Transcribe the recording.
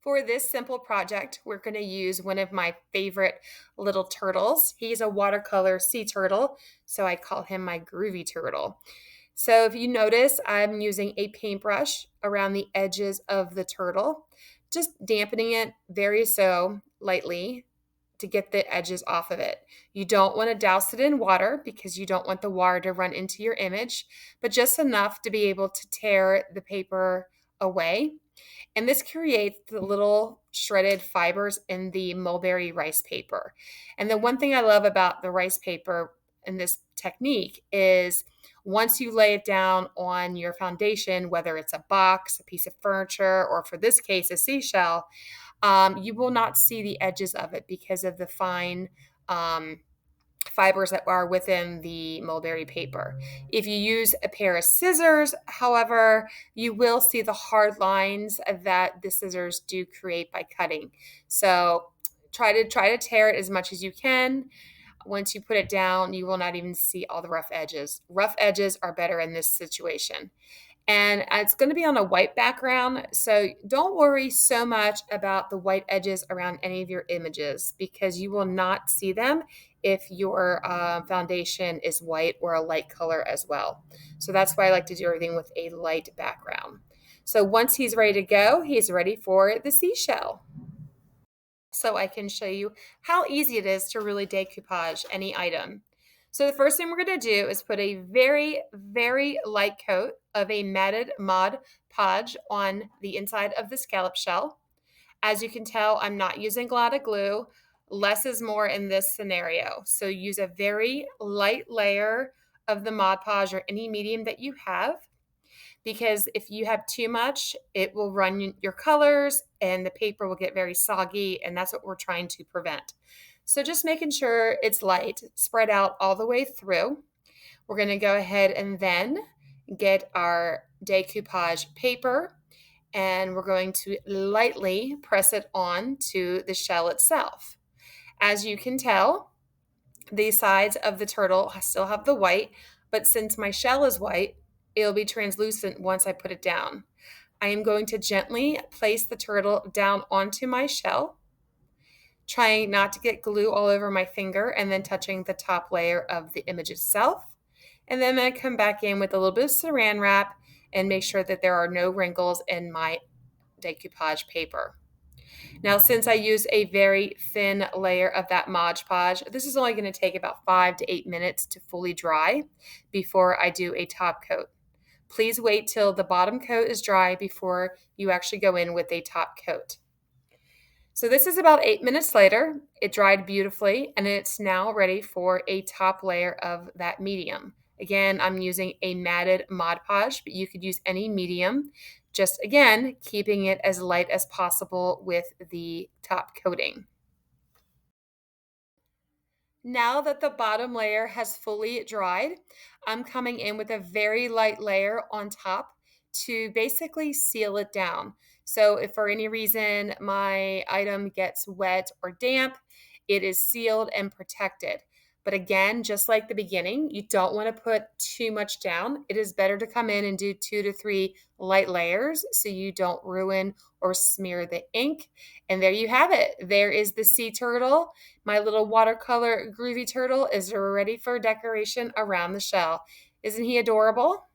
For this simple project, we're going to use one of my favorite little turtles. He's a watercolor sea turtle, so I call him my groovy turtle. So if you notice, I'm using a paintbrush around the edges of the turtle, just dampening it lightly to get the edges off of it. You don't want to douse it in water because you don't want the water to run into your image, but just enough to be able to tear the paper away. And this creates the little shredded fibers in the mulberry rice paper. And the one thing I love about the rice paper in this technique is once you lay it down on your foundation, whether it's a box, a piece of furniture, or for this case, a seashell, you will not see the edges of it because of the fine fibers that are within the mulberry paper. If you use a pair of scissors, however, you will see the hard lines that the scissors do create by cutting. So try to tear it as much as you can. Once you put it down, you will not even see all the rough edges. Rough edges are better in this situation. And it's going to be on a white background, so don't worry so much about the white edges around any of your images because you will not see them if your foundation is white or a light color as well. So that's why I like to do everything with a light background. So once he's ready to go, he's ready for the seashell. So I can show you how easy it is to really decoupage any item. So the first thing we're going to do is put a very, very light coat of a matted Mod Podge on the inside of the scallop shell. As you can tell, I'm not using Glata glue. Less is more in this scenario. So use a very light layer of the Mod Podge or any medium that you have, because if you have too much, it will run your colors and the paper will get very soggy, and that's what we're trying to prevent. So just making sure it's light, spread out all the way through. We're going to go ahead and then get our decoupage paper, and we're going to lightly press it on to the shell itself. As you can tell, the sides of the turtle still have the white, but since my shell is white, it'll be translucent once I put it down. I am going to gently place the turtle down onto my shell, trying not to get glue all over my finger and then touching the top layer of the image itself. And then I'm going to come back in with a little bit of saran wrap and make sure that there are no wrinkles in my decoupage paper. Now, since I use a very thin layer of that Mod Podge, this is only going to take about 5 to 8 minutes to fully dry before I do a top coat. Please wait till the bottom coat is dry before you actually go in with a top coat. So this is about 8 minutes later. It dried beautifully, and it's now ready for a top layer of that medium. Again, I'm using a matted Mod Podge, but you could use any medium. Just again, keeping it as light as possible with the top coating. Now that the bottom layer has fully dried, I'm coming in with a very light layer on top to basically seal it down. So if for any reason my item gets wet or damp, it is sealed and protected. But again, just like the beginning, you don't want to put too much down. It is better to come in and do 2 to 3 light layers so you don't ruin or smear the ink. And there you have it. There is the sea turtle. My little watercolor groovy turtle is ready for decoration around the shell. Isn't he adorable?